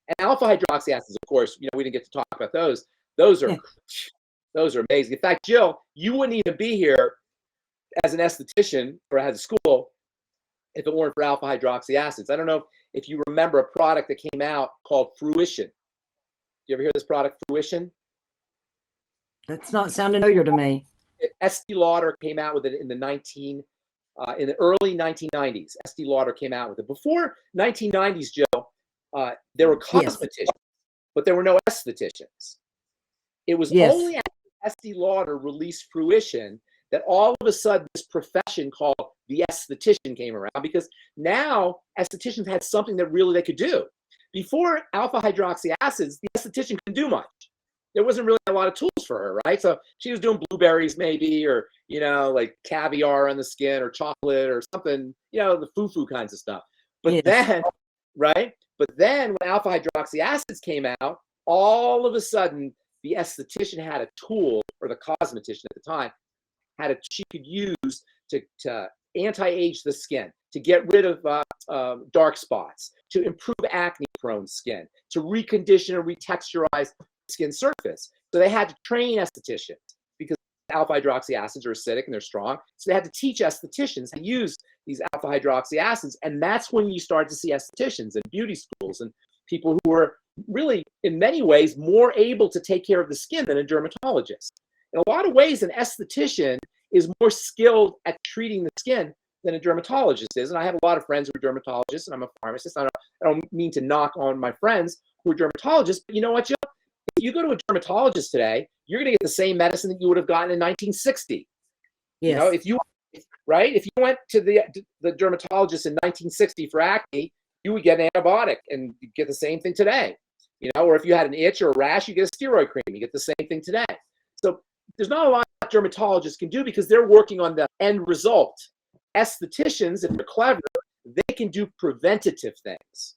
And alpha hydroxy acids, of course, we didn't get to talk about those. Those are amazing. In fact, Jill, you wouldn't even be here as an esthetician or as a school if it weren't for alpha hydroxy acids. I don't know if you remember a product that came out called Fruition. You ever hear this product, Fruition? That's not sounding familiar to me. Estee Lauder came out with it in the early 1990s. Estee Lauder came out with it. Before 1990s, Jill, there were cosmeticians, but there were no estheticians. It was only after Estee Lauder released Fruition that all of a sudden this profession called the esthetician came around, because now estheticians had something that really they could do. Before alpha hydroxy acids, the esthetician couldn't do much. There wasn't really a lot of tools for her, right? So she was doing blueberries maybe, or, like caviar on the skin or chocolate or something, the foo-foo kinds of stuff. But then, right? But then when alpha hydroxy acids came out, all of a sudden the esthetician had a tool, or the cosmetician at the time, she could use to anti-age the skin, to get rid of dark spots, to improve acne-prone skin, to recondition and retexturize the skin surface. So they had to train estheticians, because alpha hydroxy acids are acidic and they're strong. So they had to teach estheticians how to use these alpha hydroxy acids. And that's when you start to see estheticians and beauty schools and people who are really, in many ways, more able to take care of the skin than a dermatologist. In a lot of ways, an esthetician is more skilled at treating the skin than a dermatologist is. And I have a lot of friends who are dermatologists, and I'm a pharmacist. I don't mean to knock on my friends who are dermatologists, but you know what, Jill? If you go to a dermatologist today, you're going to get the same medicine that you would have gotten in 1960. Yes. If you went to the dermatologist in 1960 for acne, you would get an antibiotic and you get the same thing today. Or if you had an itch or a rash, you get a steroid cream. You get the same thing today. So there's not a lot dermatologists can do, because they're working on the end result. Estheticians, if they're clever, they can do preventative things.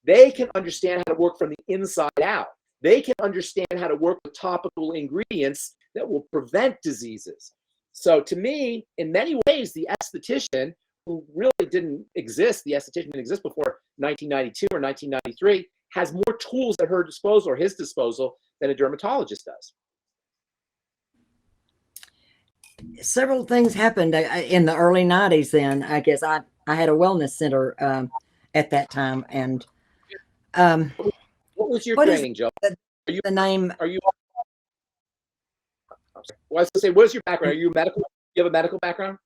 They can understand how to work from the inside out. They can understand how to work with topical ingredients that will prevent diseases. So to me, in many ways, the esthetician, who really didn't exist, the esthetician didn't exist before 1992 or 1993, has more tools at her disposal or his disposal than a dermatologist does. Several things happened in the early 90s then. I guess I had a wellness center at that time. And what was your training, Joe? The name? Are you? Well, I was going to say, what is your background? Are you medical? Do you have a medical background?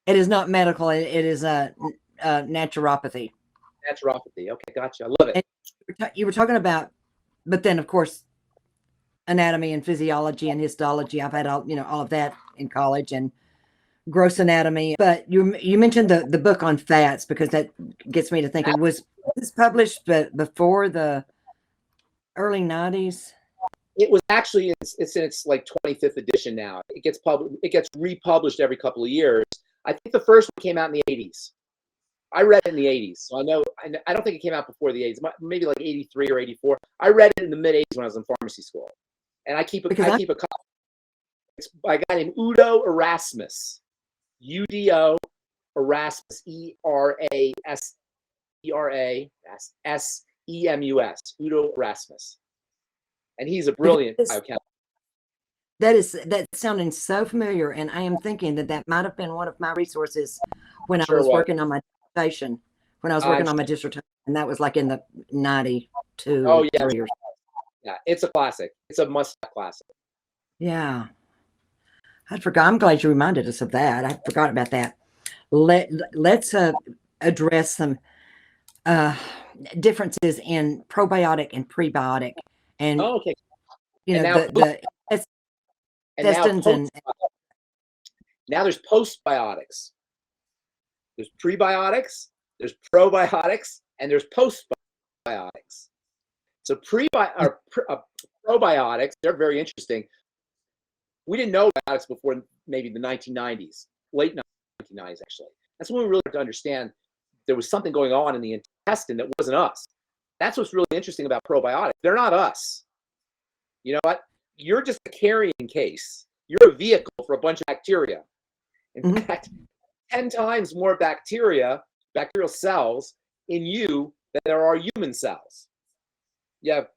It is not medical. It is naturopathy. Naturopathy. Okay, gotcha. I love it. And you were talking about, but then of course, anatomy and physiology and histology. I've had all of that in college, and gross anatomy. But you mentioned the book on fats, because that gets me to thinking, was this published before the early 90s? It was actually, it's in its like 25th edition now. It gets republished every couple of years. I think the first one came out in the 80s. I read it in the 80s, so I don't think it came out before the 80s. Maybe like 83 or 84. I read it in the mid 80s when I was in pharmacy school, and I keep a copy. It's by a guy named Udo Erasmus, UDO Erasmus, ERASEMUS, Udo Erasmus, and he's a brilliant biochemist. That's sounding so familiar, and I am thinking that might have been one of my resources when I was working on my dissertation. When I was working on my dissertation, and that was like in the 92. Oh yeah, yeah, it's a classic. It's a must-have classic. Yeah, I forgot. I'm glad you reminded us of that. I forgot about that. Let's address some differences in probiotic and prebiotic, and okay. Now there's postbiotics. There's prebiotics, there's probiotics, and there's postbiotics. So probiotics, they're very interesting. We didn't know about it before maybe the 1990s, late 1990s, actually. That's when we really started to understand there was something going on in the intestine that wasn't us. That's what's really interesting about probiotics. They're not us. You know what? You're just a carrying case. You're a vehicle for a bunch of bacteria. In fact, 10 times more bacterial cells in you than there are human cells. You have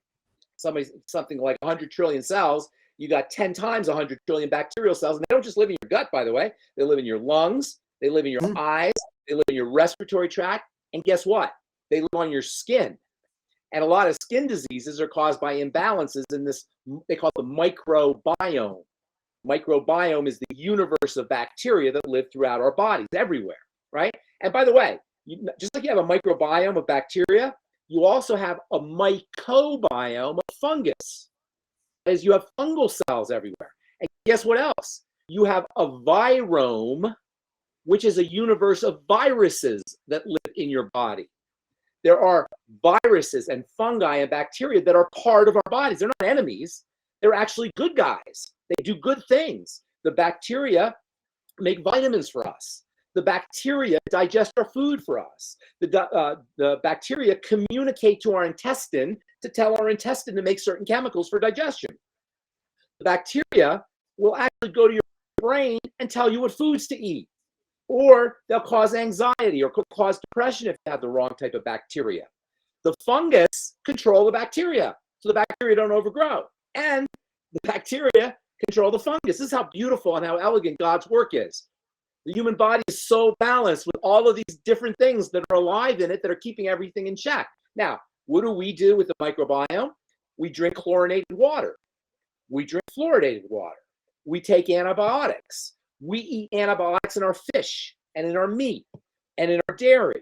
something like 100 trillion cells. You got 10 times 100 trillion bacterial cells. And they don't just live in your gut, by the way. They live in your lungs. They live in your eyes. They live in your respiratory tract. And guess what? They live on your skin. And a lot of skin diseases are caused by imbalances in this, they call it the microbiome. Microbiome is the universe of bacteria that live throughout our bodies, everywhere, right? And by the way, just like you have a microbiome of bacteria, you also have a mycobiome of fungus, as you have fungal cells everywhere. And guess what else? You have a virome, which is a universe of viruses that live in your body. There are viruses and fungi and bacteria that are part of our bodies. They're not enemies. They're actually good guys. They do good things. The bacteria make vitamins for us. The bacteria digest our food for us. The bacteria communicate to our intestine to tell our intestine to make certain chemicals for digestion. The bacteria will actually go to your brain and tell you what foods to eat. Or they'll cause anxiety or cause depression if you have the wrong type of bacteria. The fungus control the bacteria, so the bacteria don't overgrow. And the bacteria control the fungus. This is how beautiful and how elegant God's work is. The human body is so balanced with all of these different things that are alive in it that are keeping everything in check. Now, what do we do with the microbiome? We drink chlorinated water. We drink fluoridated water. We take antibiotics. We eat antibiotics in our fish and in our meat and in our dairy.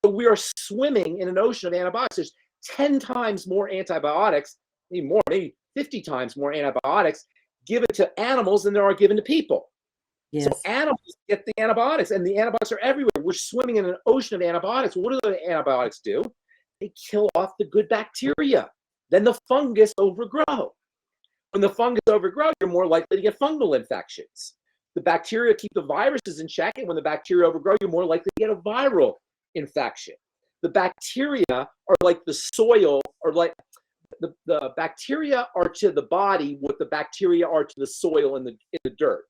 So we are swimming in an ocean of antibiotics. There's 10 times more antibiotics, maybe more, maybe 50 times more antibiotics given to animals than there are given to people. Yes. So animals get the antibiotics, and the antibiotics are everywhere. We're swimming in an ocean of antibiotics. What do the antibiotics do? They kill off the good bacteria. Then the fungus overgrow. When the fungus overgrow, you're more likely to get fungal infections. The bacteria keep the viruses in check, and when the bacteria overgrow, you're more likely to get a viral infection. The bacteria are like the soil, or like the bacteria are to the body what the bacteria are to the soil in the dirt.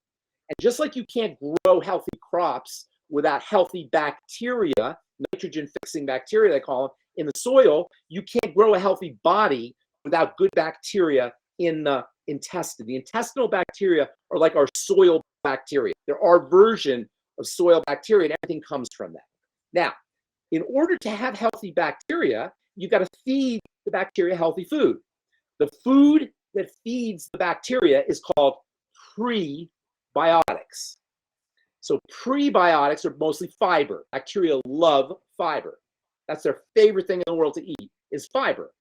And just like you can't grow healthy crops without healthy bacteria, nitrogen-fixing bacteria they call them, in the soil, you can't grow a healthy body without good bacteria in the intestine. The intestinal bacteria are like our soil bacteria. They're our version of soil bacteria, and everything comes from that. Now, in order to have healthy bacteria, you've got to feed the bacteria healthy food. The food that feeds the bacteria is called prebiotics. So prebiotics are mostly fiber. Bacteria love fiber. That's their favorite thing in the world to eat is fiber.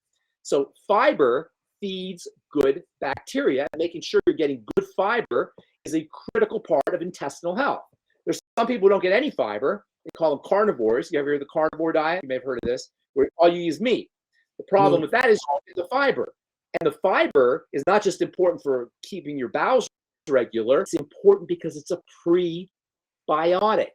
So fiber feeds good bacteria, and making sure you're getting good fiber is a critical part of intestinal health. There's some people who don't get any fiber. They call them carnivores. You ever heard of the carnivore diet? You may have heard of this, where all you eat is meat. The problem with that is the fiber. And the fiber is not just important for keeping your bowels regular. It's important because it's a prebiotic.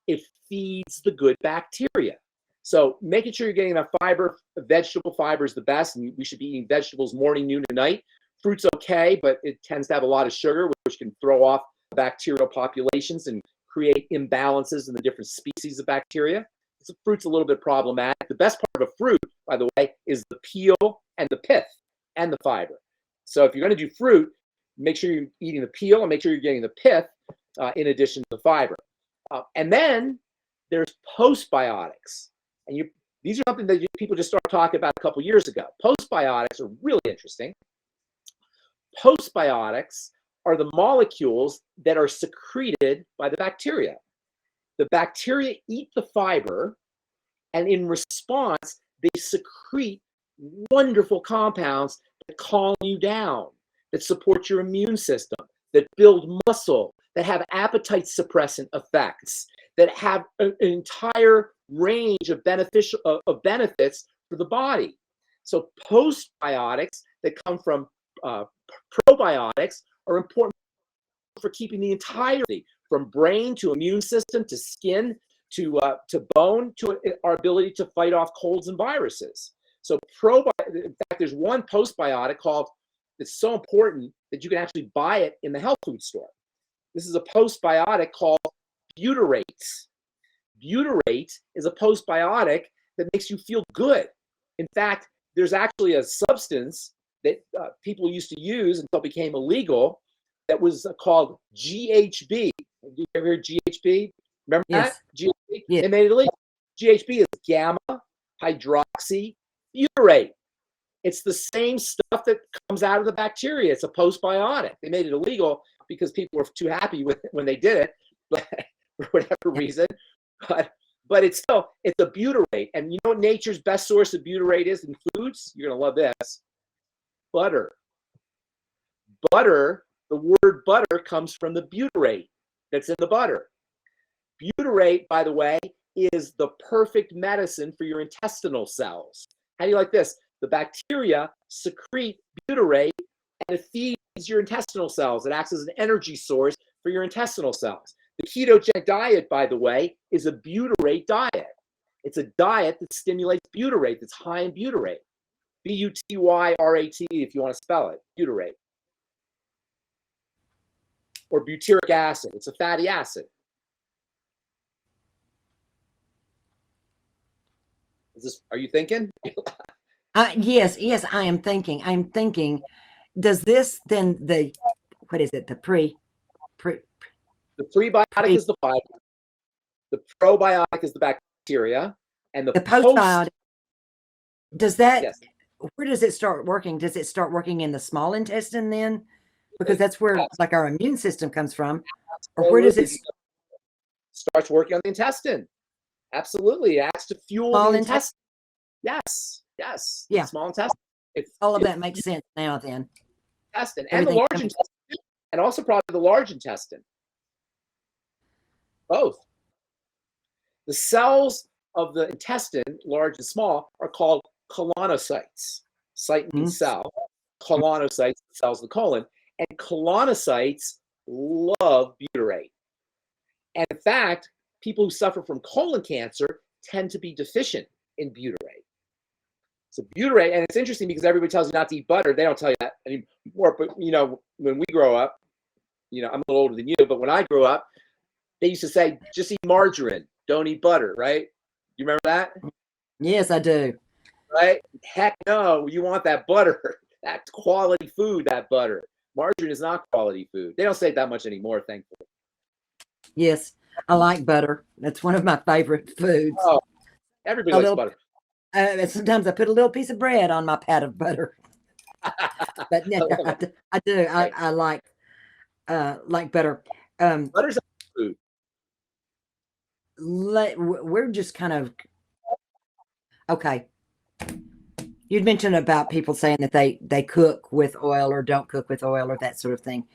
It feeds the good bacteria. So making sure you're getting enough fiber, vegetable fiber is the best, and we should be eating vegetables morning, noon, and night. Fruit's okay, but it tends to have a lot of sugar, which can throw off bacterial populations and create imbalances in the different species of bacteria. So fruit's a little bit problematic. The best part of a fruit, by the way, is the peel and the pith and the fiber. So if you're going to do fruit, make sure you're eating the peel and make sure you're getting the pith in addition to the fiber. And then there's postbiotics. And these are something that people just started talking about a couple years ago. Postbiotics are really interesting. Postbiotics are the molecules that are secreted by the bacteria. The bacteria eat the fiber, and in response, they secrete wonderful compounds that calm you down, that support your immune system, that build muscle, that have appetite suppressant effects, that have an entire range of benefits for the body. So postbiotics that come from probiotics are important for keeping the entirety, from brain to immune system to skin to bone to our ability to fight off colds and viruses. So in fact, there's one postbiotic called, it's so important that you can actually buy it in the health food store. This is a postbiotic called butyrate. Butyrate is a postbiotic that makes you feel good. In fact, there's actually a substance that people used to use until it became illegal that was called GHB. Have you ever heard GHB? Remember that? GHB? Yes. They made it illegal. GHB is gamma hydroxy butyrate. It's the same stuff that comes out of the bacteria. It's a postbiotic. They made it illegal because people were too happy with it when they did it, but for whatever reason. But it's still, it's a butyrate. And you know what nature's best source of butyrate is in foods? You're going to love this. Butter. Butter, the word butter comes from the butyrate that's in the butter. Butyrate, by the way, is the perfect medicine for your intestinal cells. How do you like this? The bacteria secrete butyrate and it feeds your intestinal cells. It acts as an energy source for your intestinal cells. The ketogenic diet, by the way, is a butyrate diet. It's a diet that stimulates butyrate, that's high in butyrate. B-U-T-Y-R-A-T, if you want to spell it, butyrate. Or butyric acid. It's a fatty acid. Are you thinking? Yes, I am thinking. I'm thinking, does this then what is it? The prebiotic is the fiber. The probiotic is the bacteria. And the postbiotic, does that, yes. Where does it start working? Does it start working in the small intestine then? Because that's where like our immune system comes from. Or where does it starts working on the intestine? Absolutely. It acts to fuel the intestine. Yes. Yeah. Small intestine. All of that makes sense now then. Intestine and the large intestine, and also probably the large intestine. Both. The cells of the intestine, large and small, are called colonocytes. Cyte means cell. Colonocytes, cells of the colon. And colonocytes love butyrate. And in fact, people who suffer from colon cancer tend to be deficient in butyrate. So butyrate, and it's interesting because everybody tells you not to eat butter. They don't tell you that anymore. But you know, when we grow up, you know, I'm a little older than you, but when I grew up, they used to say, just eat margarine, don't eat butter, right? You remember that? Yes, I do. Right? Heck no, you want that butter. That's quality food, that butter. Margarine is not quality food. They don't say it that much anymore, thankfully. Yes, I like butter. That's one of my favorite foods. Oh, everybody likes butter. Sometimes I put a little piece of bread on my pat of butter. But no, I do. I like butter. Butter's a food. We're just kind of okay. You'd mentioned about people saying that they cook with oil or don't cook with oil or that sort of thing,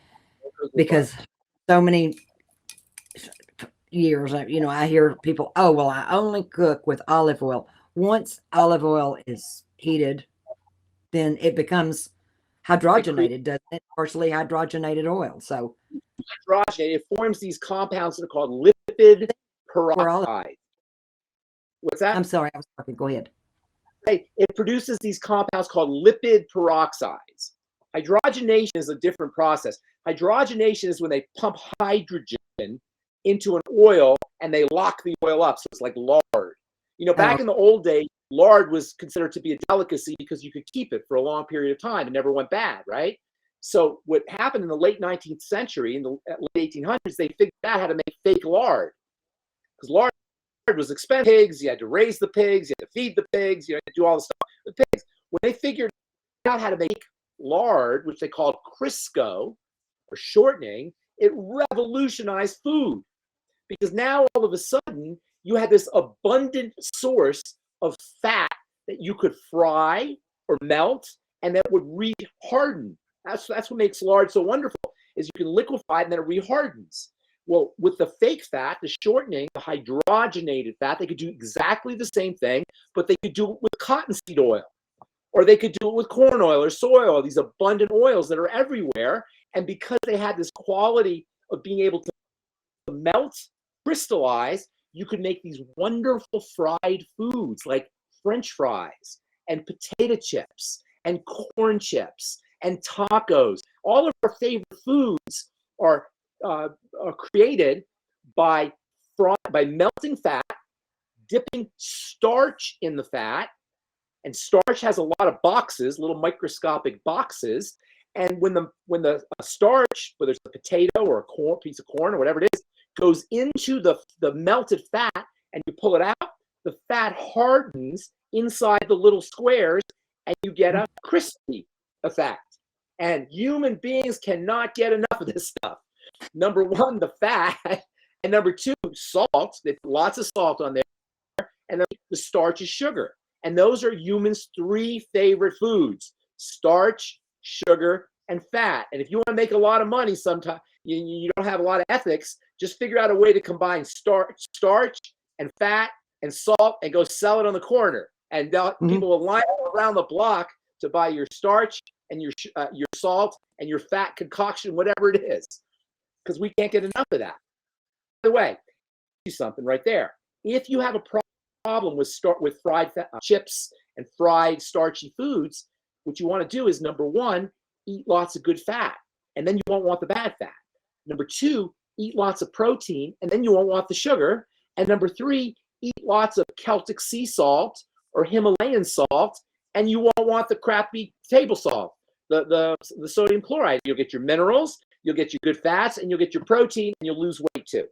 because so many years, you know, I hear people, oh, well, I only cook with olive oil. Once olive oil is heated, then it becomes hydrogenated, doesn't it? Partially hydrogenated oil. So hydrogenated, it forms these compounds that are called lipid peroxides. What's that? I'm sorry, I was talking. Go ahead. It produces these compounds called lipid peroxides. Hydrogenation is a different process. Hydrogenation is when they pump hydrogen into an oil and they lock the oil up, so it's like lard. You know, back in the old days, lard was considered to be a delicacy because you could keep it for a long period of time and never went bad, right? So what happened in the late 19th century, in the late 1800s, they figured out how to make fake lard. Because lard was expensive. Pigs, you had to raise the pigs, you had to feed the pigs, you had to do all the stuff with pigs. When they figured out how to make lard, which they called Crisco, or shortening, it revolutionized food. Because now all of a sudden, you had this abundant source of fat that you could fry or melt and that would re-harden. That's what makes lard so wonderful, is you can liquefy it and then it re-hardens. Well, with the fake fat, the shortening, the hydrogenated fat, they could do exactly the same thing, but they could do it with cottonseed oil. Or they could do it with corn oil or soy oil, these abundant oils that are everywhere. And because they had this quality of being able to melt, crystallize, you could make these wonderful fried foods like French fries and potato chips and corn chips and tacos. All of our favorite foods are created by melting fat, dipping starch in the fat, and starch has a lot of boxes, little microscopic boxes. And when the starch, whether it's a potato or a piece of corn or whatever it is, goes into the melted fat and you pull it out, the fat hardens inside the little squares and you get a crispy effect. And human beings cannot get enough of this stuff. Number one, the fat, and number two, salt. There's lots of salt on there, and then the starch is sugar. And those are humans' three favorite foods: starch, sugar, and fat. And if you want to make a lot of money, sometimes you don't have a lot of ethics, just figure out a way to combine starch and fat and salt and go sell it on the corner. And people will line up around the block to buy your starch and your salt and your fat concoction, whatever it is, because we can't get enough of that. By the way, something right there. If you have a problem with fried chips and fried starchy foods, what you want to do is, number one, eat lots of good fat, and then you won't want the bad fat. Number two, eat lots of protein, and then you won't want the sugar. And number three, eat lots of Celtic sea salt or Himalayan salt, and you won't want the crappy table salt, the sodium chloride. You'll get your minerals, you'll get your good fats, and you'll get your protein, and you'll lose weight too.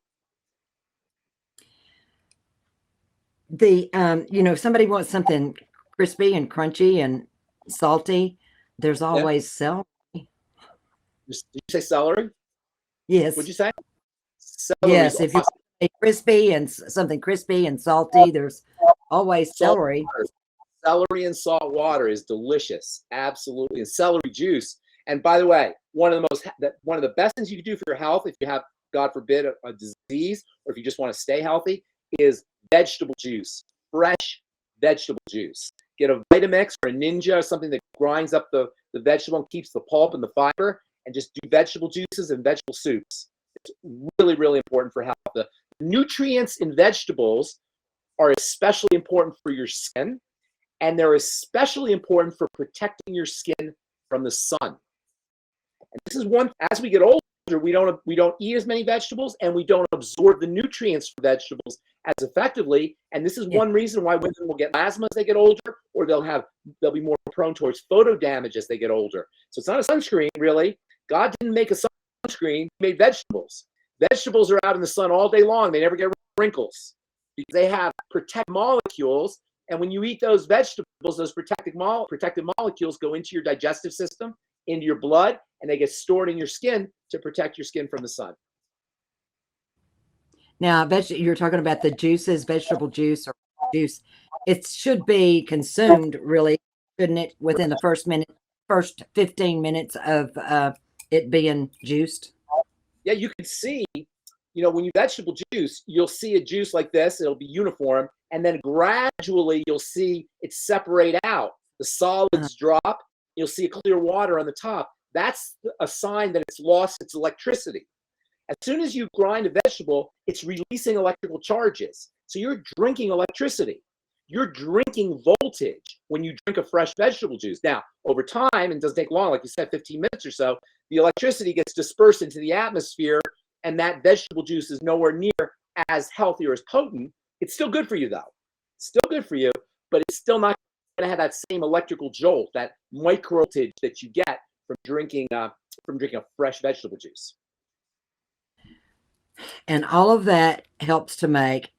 If somebody wants something crispy and crunchy and salty, there's always celery. Did you say celery? Yes. What'd you say? Celery. Yes. If you want crispy and something crispy and salty, there's always celery. Celery and salt water is delicious. Absolutely. And celery juice. And by the way, one of the best things you can do for your health, if you have, God forbid, a disease, or if you just want to stay healthy, is vegetable juice, fresh vegetable juice. Get a Vitamix or a Ninja or something that grinds up the vegetable and keeps the pulp and the fiber, and just do vegetable juices and vegetable soups. It's really, really important for health. The nutrients in vegetables are especially important for your skin, and they're especially important for protecting your skin from the sun. And this is one, as we get older, we don't eat as many vegetables, and we don't absorb the nutrients from vegetables as effectively. And this is one reason why women will get asthma as they get older, or they'll be more prone towards photo damage as they get older. So it's not a sunscreen, really. God didn't make a sunscreen, he made vegetables. Vegetables are out in the sun all day long. They never get wrinkles because they have protective molecules. And when you eat those vegetables, those protective molecules go into your digestive system, into your blood, and they get stored in your skin to protect your skin from the sun. Now, you're talking about the juices, vegetable juice or juice. It should be consumed, really, shouldn't it, within the first 15 minutes of it being juiced? Yeah, you can see, when you vegetable juice, you'll see a juice like this. It'll be uniform. And then gradually you'll see it separate out. The solids drop. You'll see a clear water on the top. That's a sign that it's lost its electricity. As soon as you grind a vegetable, it's releasing electrical charges. So you're drinking electricity. You're drinking voltage when you drink a fresh vegetable juice. Now, over time, and it doesn't take long, like you said, 15 minutes or so, the electricity gets dispersed into the atmosphere, and that vegetable juice is nowhere near as healthy or as potent. It's still good for you, though. Still good for you, but it's still not going to have that same electrical jolt, that micro voltage that you get from drinking a fresh vegetable juice. And all of that helps to make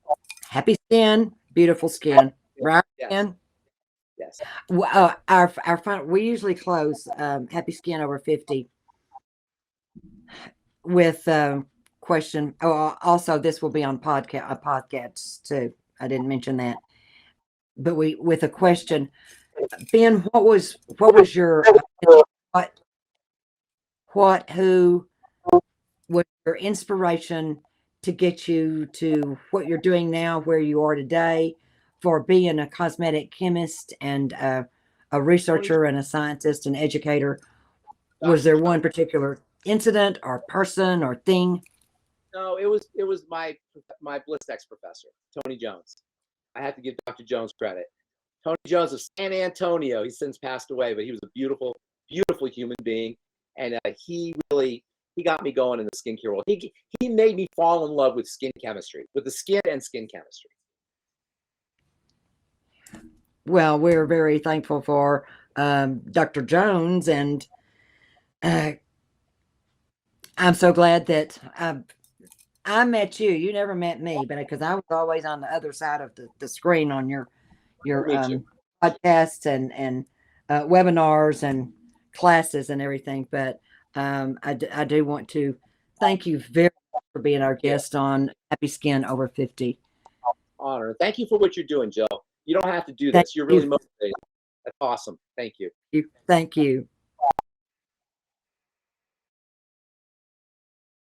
happy skin, beautiful skin, right? Yes. We usually close Happy Skin Over 50 with question. Oh, also this will be on podcasts too. I didn't mention that, but with a question. Ben, what was your who was your inspiration to get you to what you're doing now, where you are today, for being a cosmetic chemist and a a researcher and a scientist and educator. Was there one particular incident or person or thing? No, it was my Blistex professor, Tony Jones. I have to give Dr. Jones credit. Tony Jones of San Antonio. He's since passed away, but he was a beautiful, beautiful human being, and he got me going in the skincare world. He made me fall in love with skin chemistry, with the skin and skin chemistry. Well, we're very thankful for Dr. Jones, and I'm so glad that I met you. You never met me, but because I was always on the other side of the screen on your podcasts and webinars and classes and everything. But I do want to thank you very much for being our guest on Happy Skin Over 50. Honor. Thank you for what you're doing, Joe. You don't have to do this. You're really motivated. That's awesome. Thank you. Thank you.